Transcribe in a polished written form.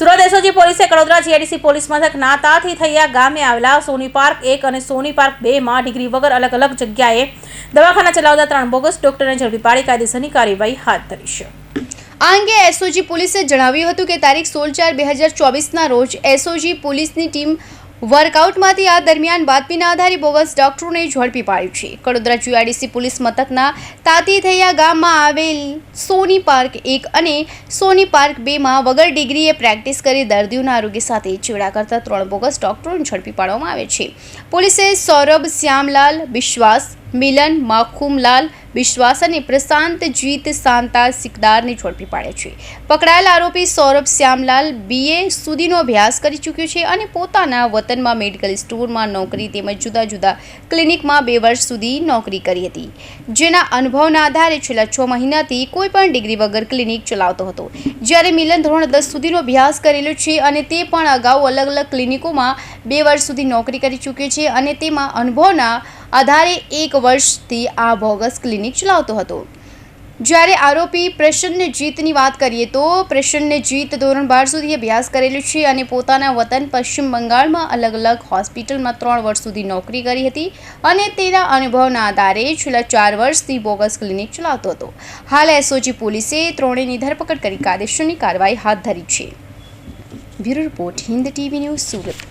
Surat SOG પોલીસે Kadodara GIDC police મથક નાતાથી થયા ગામે આવેલા સોની પાર્ક 1 અને સોની પાર્ક 2 માં ડિગ્રી વગર અલગ અલગ જગ્યાએ દવાખાના ચલાવતા 3 બોગસ ડોક્ટરને ઝડપી પાડી કાયદેસરની કાર્યવાહી હાથ ધરી છે। આ અંગે એસઓજી પોલીસે જણાવ્યું હતું કે તારીખ 16/4/2024ના રોજ એસઓજી પોલીસની ટીમ વર્કઆઉટમાંથી આ દરમિયાન બાતમીના આધારે બોગસ ડોક્ટરોને ઝડપી પાડ્યું છે। કડોદરા જીઆઈડીસી પોલીસ મથકના તાતીથૈયા ગામમાં આવેલ સોની પાર્ક 1 અને સોની પાર્ક 2 માં વગર ડિગ્રીએ પ્રેક્ટિસ કરી દર્દીઓના આરોગ્ય સાથે ચેડા કરતા 3 બોગસ ડોક્ટરોને ઝડપી પાડવામાં આવે છે। પોલીસે સૌરભ શ્યામલાલ વિશ્વાસ, મિલન માખુમલાલ વિશ્વાસ અને પ્રશાંત જીત શાંતા સિકદારને ઝડપી પાડ્યા છે। પકડાયેલ આરોપી સૌરભ શ્યામલાલ BA સુધીનો અભ્યાસ કરી ચૂક્યો છે અને પોતાના વતનમાં મેડિકલ સ્ટોરમાં નોકરી તેમજ જુદા જુદા ક્લિનિકમાં 2 વર્ષ સુધી નોકરી કરી હતી, જેના અનુભવના આધારે છેલ્લા 6 મહિનાથી કોઈપણ ડિગ્રી વગર ક્લિનિક ચલાવતો હતો। જ્યારે મિલન ધોરણ 10 સુધીનો અભ્યાસ કરેલો છે અને તે પણ અગાઉ અલગ અલગ ક્લિનિકોમાં 2 વર્ષ સુધી નોકરી કરી ચૂક્યો છે અને તેમાં અનુભવના આધારે 1 વર્ષથી આ બોગસ ક્લિનિક ચલાવતો હતો। જ્યારે આરોપી પ્રસન્નજીતની વાત કરીએ તો પ્રસન્નજીત ધોરણ 12 સુધી અભ્યાસ કરેલો છે અને પોતાના વતન પશ્ચિમ બંગાળમાં અલગ અલગ હોસ્પિટલમાં 3 વર્ષ સુધી નોકરી કરી હતી અને તેના અનુભવના આધારે છેલ્લા 4 વર્ષથી બોગસ ક્લિનિક ચલાવતો હતો। હાલ એસઓજી પોલીસે ત્રણેયની ધરપકડ કરી કાયદેસરની કાર્યવાહી હાથ ધરી છે। Bureau report, Hind TV news, Surat.